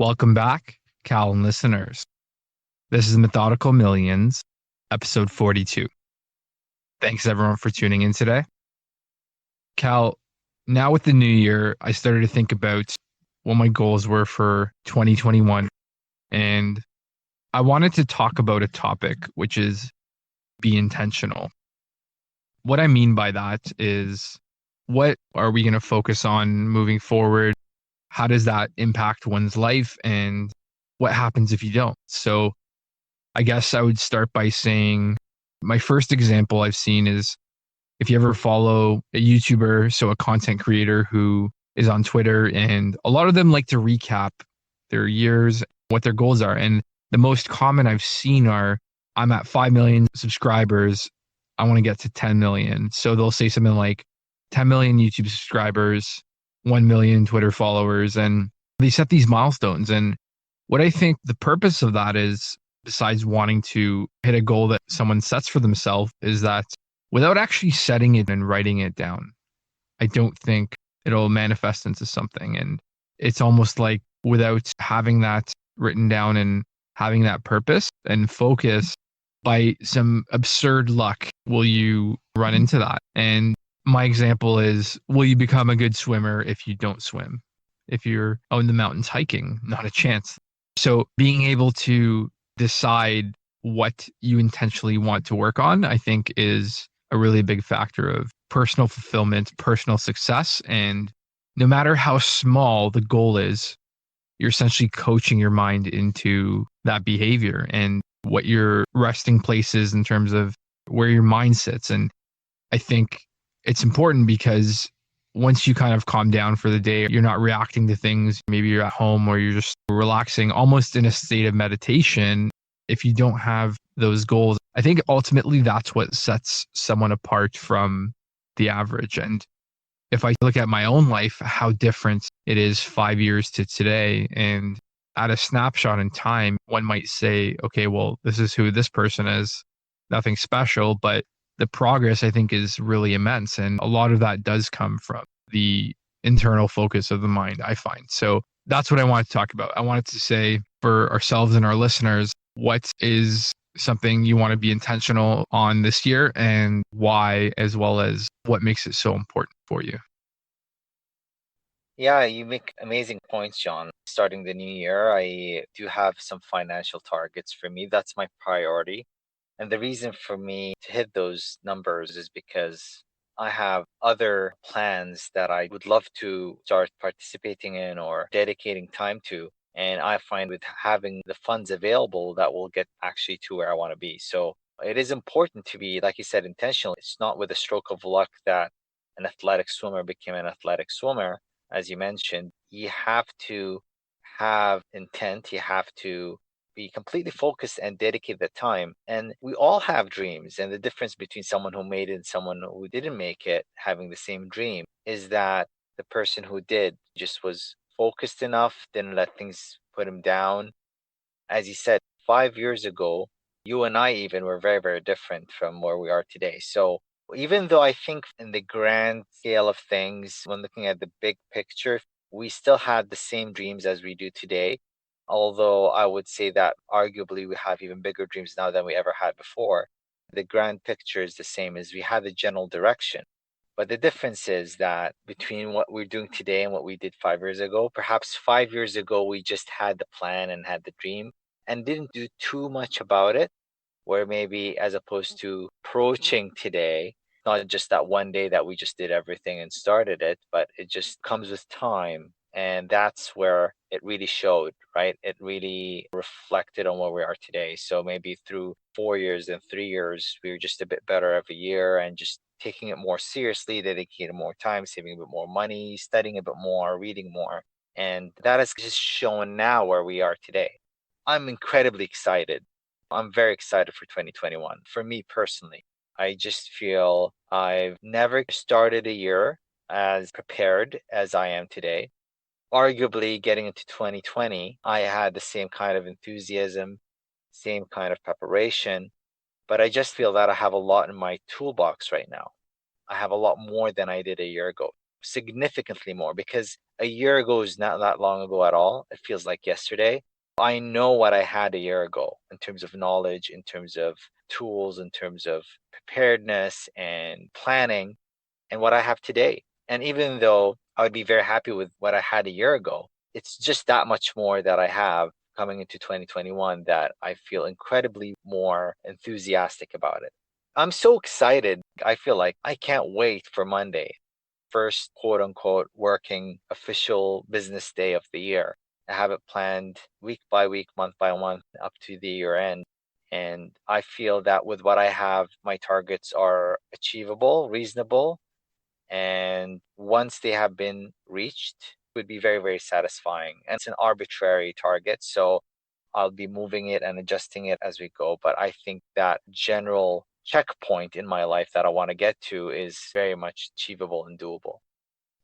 Welcome back, Calvin listeners. This is Methodical Millions, episode 42. Thanks everyone for tuning in today. Cal, now with the new year, I started to think about what my goals were for 2021. And I wanted to talk about a topic, which is be intentional. What I mean by that is, what are we going to focus on moving forward? How does that impact one's life? And what happens if you don't? So I guess I would start by saying my first example I've seen is if you ever follow a YouTuber, so a content creator who is on Twitter, and a lot of them like to recap their years, what their goals are. And the most common I've seen are, I'm at 5 million subscribers. I want to get to 10 million. So they'll say something like 10 million YouTube subscribers, 1 million Twitter followers, and they set these milestones. And what I think the purpose of that is, besides wanting to hit a goal that someone sets for themselves, is that without actually setting it and writing it down, I don't think it'll manifest into something. And it's almost like without having that written down and having that purpose and focus, by some absurd luck, will you run into that? And my example is, will you become a good swimmer if you don't swim? If you're out in the mountains hiking, not a chance. So being able to decide what you intentionally want to work on, I think is a really big factor of personal fulfillment, personal success. And no matter how small the goal is, you're essentially coaching your mind into that behavior and what your resting place is in terms of where your mind sits. And I think it's important because once you kind of calm down for the day, you're not reacting to things. Maybe you're at home or you're just relaxing, almost in a state of meditation. If you don't have those goals, I think ultimately that's what sets someone apart from the average. And if I look at my own life, how different it is 5 years to today, and at a snapshot in time, one might say, okay, well, this is who this person is, nothing special, but the progress I think is really immense. And a lot of that does come from the internal focus of the mind, I find. So that's what I wanted to talk about. I wanted to say for ourselves and our listeners, what is something you want to be intentional on this year and why, as well as what makes it so important for you? Yeah, you make amazing points, John. Starting the new year, I do have some financial targets for me. That's my priority. And the reason for me to hit those numbers is because I have other plans that I would love to start participating in or dedicating time to. And I find with having the funds available, that will get actually to where I want to be. So it is important to be, like you said, intentional. It's not with a stroke of luck that an athletic swimmer became an athletic swimmer. As you mentioned, you have to have intent, you have to be completely focused and dedicate the time. And we all have dreams. And the difference between someone who made it and someone who didn't make it having the same dream is that the person who did just was focused enough, didn't let things put him down. As you said, 5 years ago, you and I even were very, very different from where we are today. So even though I think in the grand scale of things, when looking at the big picture, we still had the same dreams as we do today. Although I would say that arguably we have even bigger dreams now than we ever had before. The grand picture is the same as we had the general direction. But the difference is that between what we're doing today and what we did 5 years ago, perhaps 5 years ago, we just had the plan and had the dream and didn't do too much about it. Where maybe as opposed to approaching today, not just that one day that we just did everything and started it, but it just comes with time. And that's where it really showed, right? It really reflected on where we are today. So maybe through 4 years and 3 years, we were just a bit better every year and just taking it more seriously, dedicating more time, saving a bit more money, studying a bit more, reading more. And that is just shown now where we are today. I'm incredibly excited. I'm very excited for 2021. For me personally, I just feel I've never started a year as prepared as I am today. Arguably, getting into 2020, I had the same kind of enthusiasm, same kind of preparation, but I just feel that I have a lot in my toolbox right now. I have a lot more than I did a year ago. significantly more, because a year ago is not that long ago at all. It feels like yesterday. I know what I had a year ago in terms of knowledge, in terms of tools, in terms of preparedness and planning, and what I have today. And even though I would be very happy with what I had a year ago, it's just that much more that I have coming into 2021 that I feel incredibly more enthusiastic about it. I'm so excited. I feel like I can't wait for Monday, first quote unquote working official business day of the year. I have it planned week by week, month by month, up to the year end. And I feel that with what I have, my targets are achievable, reasonable, and once they have been reached, it would be very, very satisfying. And it's an arbitrary target, so I'll be moving it and adjusting it as we go. But I think that general checkpoint in my life that I want to get to is very much achievable and doable.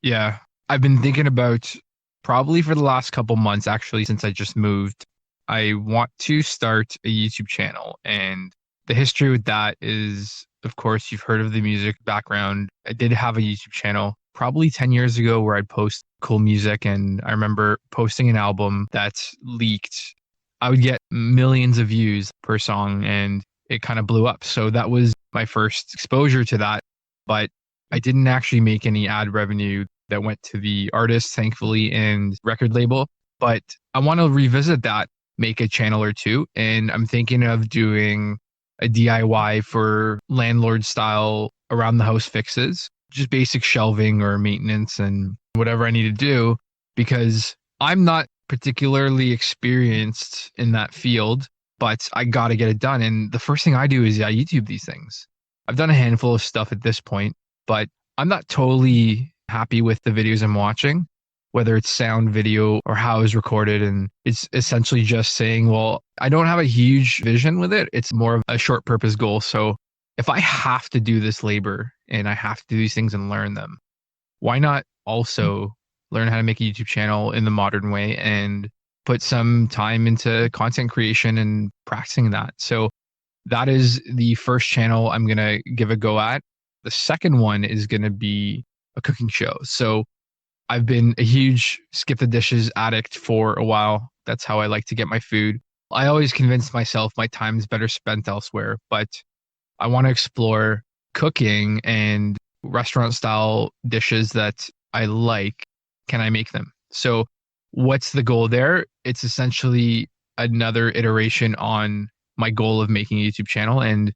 Yeah. I've been thinking about probably for the last couple months, actually, since I just moved. I want to start a YouTube channel. And the history with that is, of course, you've heard of the music background. I did have a YouTube channel probably 10 years ago where I'd post cool music. And I remember posting an album that leaked. I would get millions of views per song and it kind of blew up. So that was my first exposure to that. But I didn't actually make any ad revenue that went to the artist, thankfully, and record label. But I want to revisit that, make a channel or two. And I'm thinking of doing a DIY for landlord style around the house fixes, just basic shelving or maintenance and whatever I need to do, because I'm not particularly experienced in that field, but I got to get it done. And the first thing I do is I YouTube these things. I've done a handful of stuff at this point, but I'm not totally happy with the videos I'm watching, whether it's sound, video, or how it's recorded. And it's essentially just saying, well, I don't have a huge vision with it. It's more of a short purpose goal. So if I have to do this labor and I have to do these things and learn them, why not also learn how to make a YouTube channel in the modern way and put some time into content creation and practicing that? So that is the first channel I'm going to give a go at. The second one is going to be a cooking show. So I've been a huge skip the dishes addict for a while. That's how I like to get my food. I always convince myself my time is better spent elsewhere, but I want to explore cooking and restaurant style dishes that I like. Can I make them? So what's the goal there? It's essentially another iteration on my goal of making a YouTube channel. And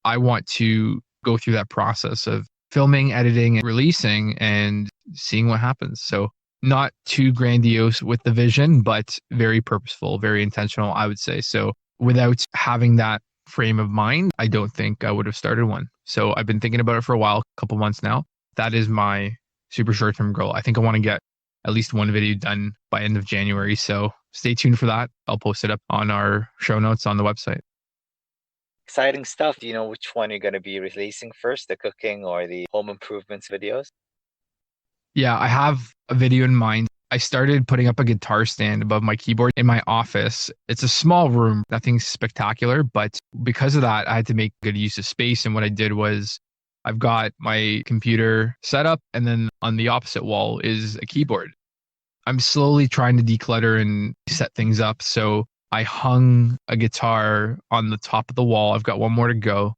I want to go through that process of filming, editing, and releasing and seeing what happens. So not too grandiose with the vision, but very purposeful, very intentional, I would say. So without having that frame of mind, I don't think I would have started one. So I've been thinking about it for a while, a couple months now. That is my super short term goal. I think I want to get at least one video done by end of January. So stay tuned for that. I'll post it up on our show notes on the website. Exciting stuff. Do you know which one you're going to be releasing first, the cooking or the home improvements videos? Yeah, I have a video in mind. I started putting up a guitar stand above my keyboard in my office. It's a small room, nothing spectacular, but because of that, I had to make good use of space. And what I did was I've got my computer set up, and then on the opposite wall is a keyboard. I'm slowly trying to declutter and set things up. So I hung a guitar on the top of the wall. I've got one more to go.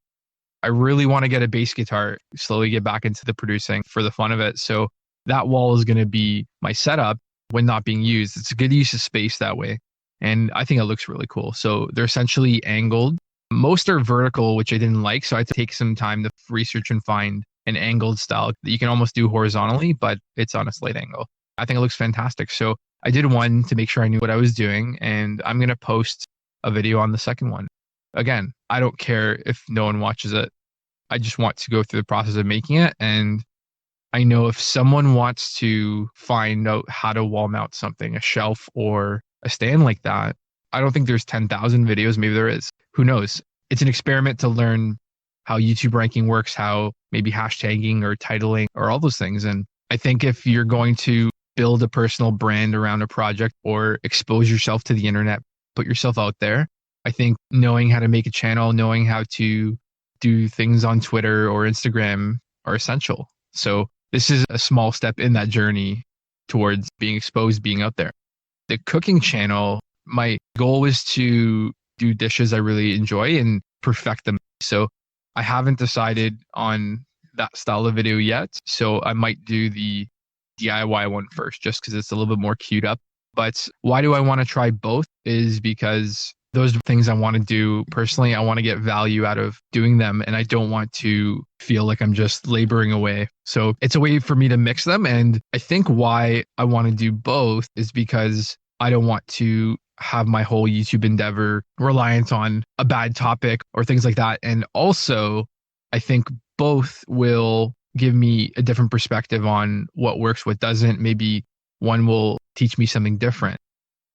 I really want to get a bass guitar, slowly get back into the producing for the fun of it. So that wall is going to be my setup when not being used. It's a good use of space that way. And I think it looks really cool. So they're essentially angled. Most are vertical, which I didn't like. So I had to take some time to research and find an angled style that you can almost do horizontally, but it's on a slight angle. I think it looks fantastic. So I did one to make sure I knew what I was doing, and I'm going to post a video on the second one. Again, I don't care if no one watches it. I just want to go through the process of making it. And I know if someone wants to find out how to wall mount something, a shelf or a stand like that, I don't think there's 10,000 videos. Maybe there is. Who knows? It's an experiment to learn how YouTube ranking works, how maybe hashtagging or titling or all those things. And I think if you're going to build a personal brand around a project or expose yourself to the internet, put yourself out there, I think knowing how to make a channel, knowing how to do things on Twitter or Instagram are essential. So this is a small step in that journey towards being exposed, being out there. The cooking channel, my goal is to do dishes I really enjoy and perfect them. So I haven't decided on that style of video yet. So I might do the DIY one first, just because it's a little bit more queued up. But why do I want to try both is because those are things I want to do personally. I want to get value out of doing them, and I don't want to feel like I'm just laboring away. So it's a way for me to mix them. And I think why I want to do both is because I don't want to have my whole YouTube endeavor reliant on a bad topic or things like that. And also, I think both will give me a different perspective on what works, what doesn't. Maybe one will teach me something different.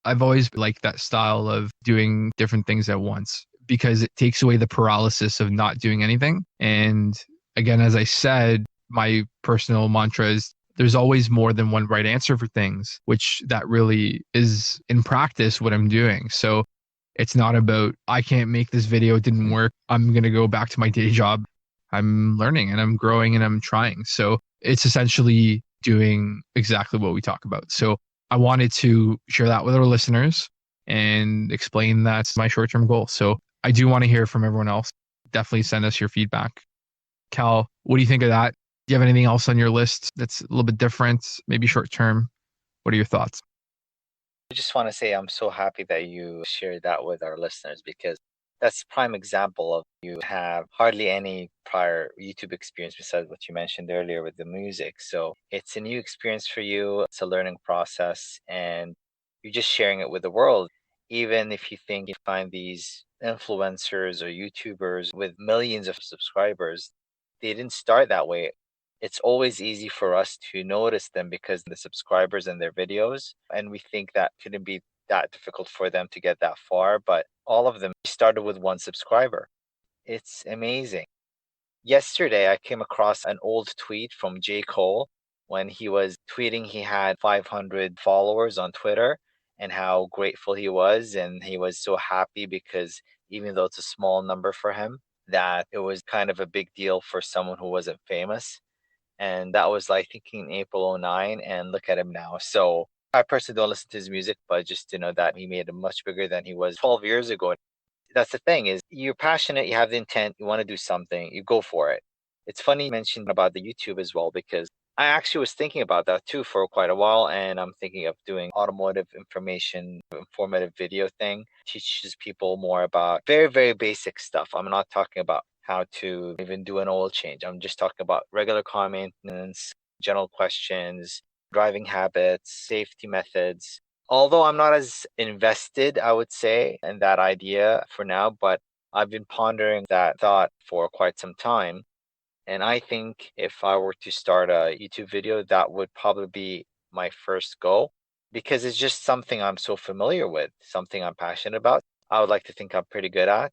I've always liked that style of doing different things at once because it takes away the paralysis of not doing anything. And again, as I said, my personal mantra is there's always more than one right answer for things, which that really is in practice what I'm doing. So it's not about, I can't make this video, it didn't work, I'm going to go back to my day job. I'm learning and I'm growing and I'm trying. So it's essentially doing exactly what we talk about. So I wanted to share that with our listeners and explain that's my short term goal. So I do want to hear from everyone else. Definitely send us your feedback. Cal, what do you think of that? Do you have anything else on your list that's a little bit different, maybe short term? What are your thoughts? I just want to say I'm so happy that you shared that with our listeners because that's prime example of you have hardly any prior YouTube experience besides what you mentioned earlier with the music. So it's a new experience for you. It's a learning process and you're just sharing it with the world. Even if you think you find these influencers or YouTubers with millions of subscribers, they didn't start that way. It's always easy for us to notice them because the subscribers and their videos, and we think that couldn't be that difficult for them to get that far, but all of them started with one subscriber. It's amazing. Yesterday, I came across an old tweet from J. Cole when he was tweeting he had 500 followers on Twitter and how grateful he was. And he was so happy because even though it's a small number for him, that it was kind of a big deal for someone who wasn't famous. And that was like thinking in April '09, and look at him now. So I personally don't listen to his music, but just to know that he made it much bigger than he was 12 years ago. That's the thing is you're passionate, you have the intent, you want to do something, you go for it. It's funny you mentioned about the YouTube as well because I actually was thinking about that too for quite a while, and I'm thinking of doing automotive information, informative video thing, teaches people more about very, very basic stuff. I'm not talking about how to even do an oil change. I'm just talking about regular car maintenance, general questions, driving habits, safety methods. Although I'm not as invested, I would say, in that idea for now, but I've been pondering that thought for quite some time. And I think if I were to start a YouTube video, that would probably be my first go because it's just something I'm so familiar with, something I'm passionate about. I would like to think I'm pretty good at.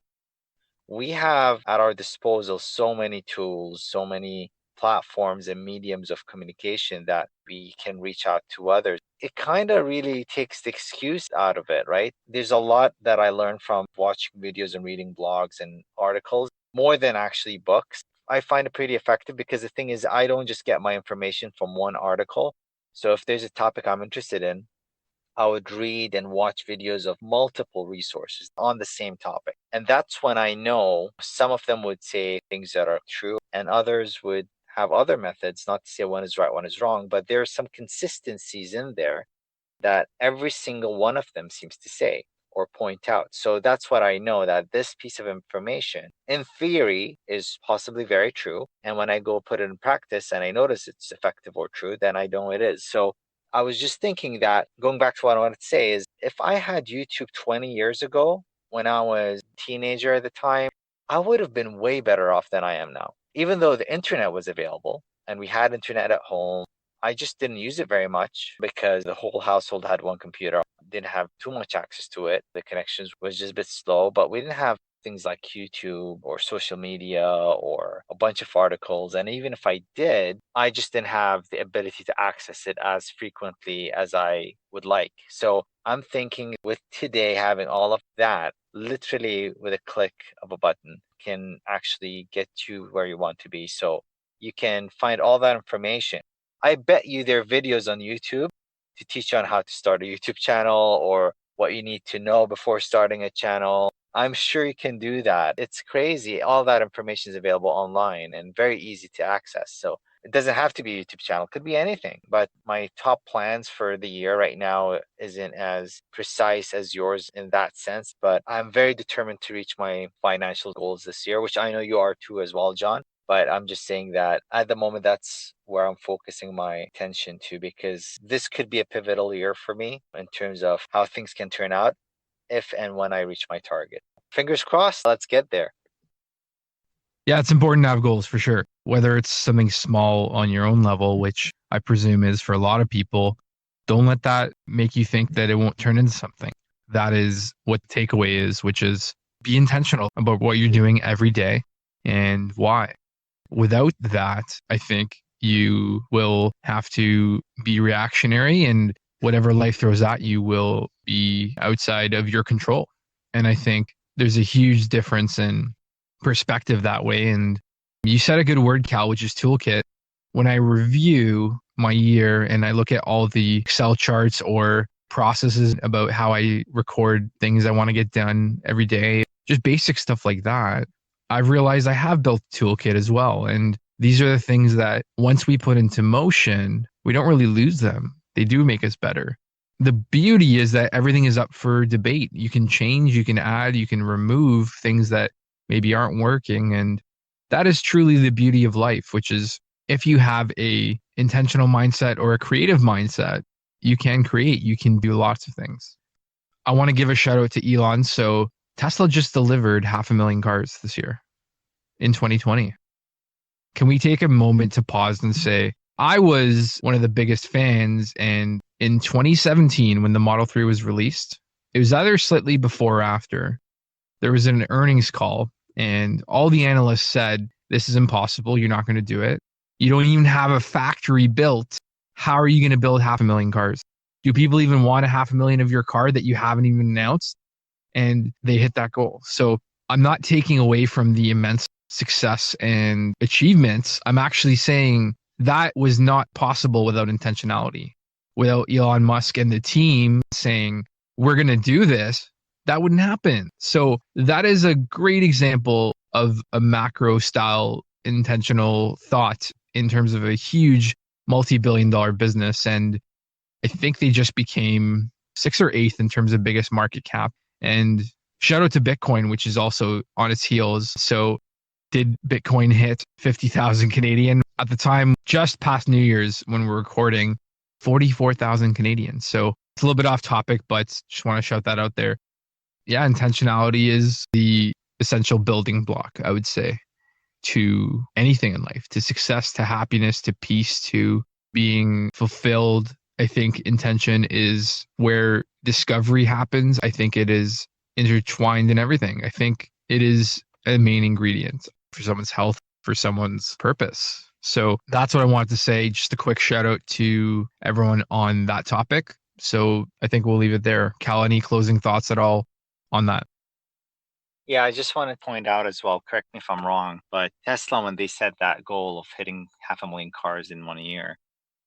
We have at our disposal so many tools, so many platforms and mediums of communication that we can reach out to others. It kind of really takes the excuse out of it, right? There's a lot that I learned from watching videos and reading blogs and articles more than actually books. I find it pretty effective because the thing is, I don't just get my information from one article. So if there's a topic I'm interested in, I would read and watch videos of multiple resources on the same topic. And that's when I know some of them would say things that are true and others would have other methods, not to say one is right, one is wrong, but there are some consistencies in there that every single one of them seems to say or point out. So that's what I know that this piece of information, in theory, is possibly very true. And when I go put it in practice and I notice it's effective or true, then I know it is. So I was just thinking that going back to what I wanted to say is if I had YouTube 20 years ago when I was a teenager at the time, I would have been way better off than I am now. Even though the internet was available and we had internet at home, I just didn't use it very much because the whole household had one computer. Didn't have too much access to it. The connections was just a bit slow, but we didn't have things like YouTube or social media or a bunch of articles. And even if I did, I just didn't have the ability to access it as frequently as I would like. So I'm thinking with today having all of that, literally with a click of a button, can actually get you where you want to be. So you can find all that information I bet you there are videos on YouTube to teach you on how to start a YouTube channel or what you need to know before starting a channel. I'm sure you can do that. It's crazy. All that information is available online and very easy to access. So it doesn't have to be a YouTube channel, it could be anything. But my top plans for the year right now isn't as precise as yours in that sense. But I'm very determined to reach my financial goals this year, which I know you are too as well, John. But I'm just saying that at the moment, that's where I'm focusing my attention to, because this could be a pivotal year for me in terms of how things can turn out if and when I reach my target. Fingers crossed, let's get there. Yeah, it's important to have goals for sure. Whether it's something small on your own level, which I presume is for a lot of people, don't let that make you think that it won't turn into something. That is what the takeaway is, which is be intentional about what you're doing every day and why. Without that, I think you will have to be reactionary, and whatever life throws at you will be outside of your control. And I think there's a huge difference in perspective that way. And you said a good word, Cal, which is toolkit. When I review my year and I look at all the Excel charts or processes about how I record things I want to get done every day, just basic stuff like that, I've realized I have built a toolkit as well. And these are the things that once we put into motion, we don't really lose them. They do make us better. The beauty is that everything is up for debate. You can change, you can add, you can remove things that maybe aren't working. And that is truly the beauty of life, which is if you have a intentional mindset or a creative mindset, you can create, you can do lots of things. I want to give a shout out to Elon. So Tesla just delivered 500,000 cars this year in 2020. Can we take a moment to pause and say, I was one of the biggest fans, and in 2017, when the Model 3 was released, it was either slightly before or after, there was an earnings call, and all the analysts said, this is impossible. You're not going to do it. You don't even have a factory built. How are you going to build 500,000 cars? Do people even want a 500,000 of your car that you haven't even announced? And they hit that goal. So I'm not taking away from the immense success and achievements. I'm actually saying that was not possible without intentionality. Without Elon Musk and the team saying, we're going to do this, that wouldn't happen. So that is a great example of a macro style intentional thought in terms of a huge multi-billion-dollar business. And I think they just became sixth or eighth in terms of biggest market cap. And shout out to Bitcoin, which is also on its heels. So did Bitcoin hit 50,000 Canadian at the time, just past New Year's when we're recording, 44,000 Canadian. So it's a little bit off topic, but just want to shout that out there. Yeah, intentionality is the essential building block, I would say, to anything in life, to success, to happiness, to peace, to being fulfilled. I think intention is where discovery happens. I think it is intertwined in everything. I think it is a main ingredient for someone's health, for someone's purpose. So that's what I wanted to say. Just a quick shout out to everyone on that topic. So I think we'll leave it there. Cal, any closing thoughts at all on that? Yeah, I just want to point out as well, correct me if I'm wrong, but Tesla, when they set that goal of hitting 500,000 cars in 1 year,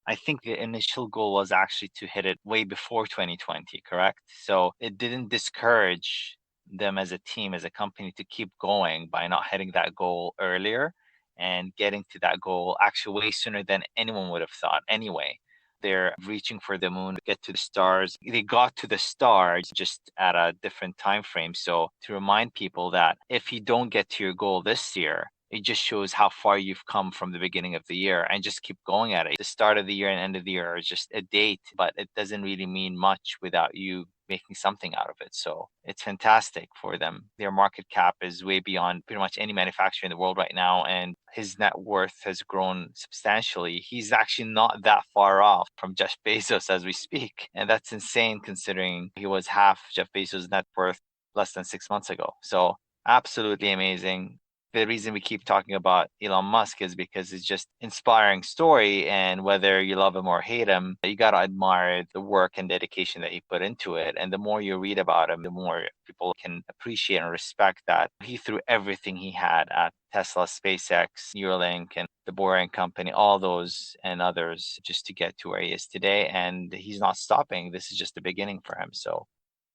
I think the initial goal was actually to hit it way before 2020, correct? So it didn't discourage them as a team, as a company to keep going by not hitting that goal earlier and getting to that goal actually way sooner than anyone would have thought anyway. They're reaching for the moon, get to the stars. They got to the stars just at a different time frame. So to remind people that if you don't get to your goal this year, it just shows how far you've come from the beginning of the year, and just keep going at it. The start of the year and end of the year are just a date, but it doesn't really mean much without you making something out of it. So it's fantastic for them. Their market cap is way beyond pretty much any manufacturer in the world right now, and his net worth has grown substantially. He's actually not that far off from Jeff Bezos as we speak. And that's insane considering he was half Jeff Bezos' net worth less than 6 months ago. So absolutely amazing. The reason we keep talking about Elon Musk is because it's just inspiring story, and whether you love him or hate him, you got to admire the work and dedication that he put into it. And the more you read about him, the more people can appreciate and respect that he threw everything he had at Tesla, SpaceX, Neuralink, and the Boring Company, all those and others, just to get to where he is today. And he's not stopping. This is just the beginning for him. So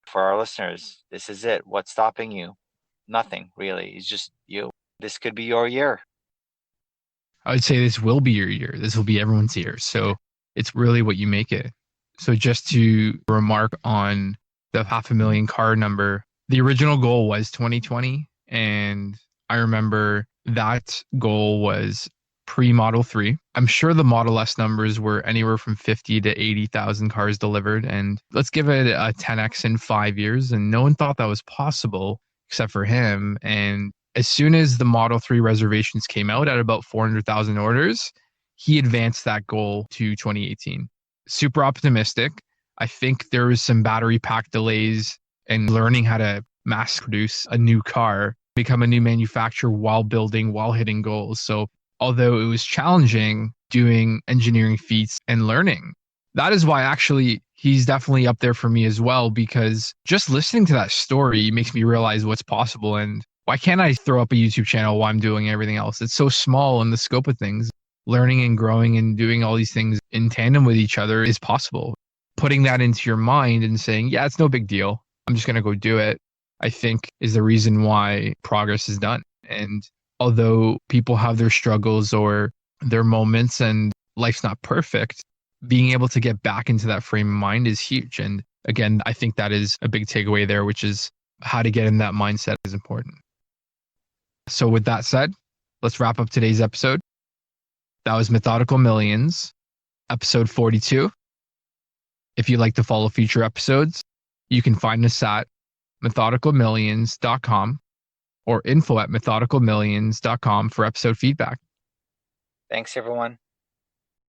for our listeners, this is it. What's stopping you? Nothing really. It's just you. This could be your year. I would say this will be your year. This will be everyone's year. So it's really what you make it. So just to remark on the 500,000 car number, the original goal was 2020. And I remember that goal was pre-Model 3. I'm sure the Model S numbers were anywhere from 50 to 80,000 cars delivered. And let's give it a 10x in 5 years. And no one thought that was possible except for him. And as soon as the Model 3 reservations came out at about 400,000 orders, he advanced that goal to 2018. Super optimistic. I think there was some battery pack delays and learning how to mass produce a new car, become a new manufacturer while building, while hitting goals. So although it was challenging doing engineering feats and learning, that is why actually he's definitely up there for me as well, because just listening to that story makes me realize what's possible. And why can't I throw up a YouTube channel while I'm doing everything else? It's so small in the scope of things. Learning and growing and doing all these things in tandem with each other is possible. Putting that into your mind and saying, yeah, it's no big deal. I'm just going to go do it, I think is the reason why progress is done. And although people have their struggles or their moments and life's not perfect, being able to get back into that frame of mind is huge. And again, I think that is a big takeaway there, which is how to get in that mindset is important. So with that said, let's wrap up today's episode. That was Methodical Millions, episode 42. If you'd like to follow future episodes, you can find us at methodicalmillions.com or info@methodicalmillions.com for episode feedback. Thanks, everyone.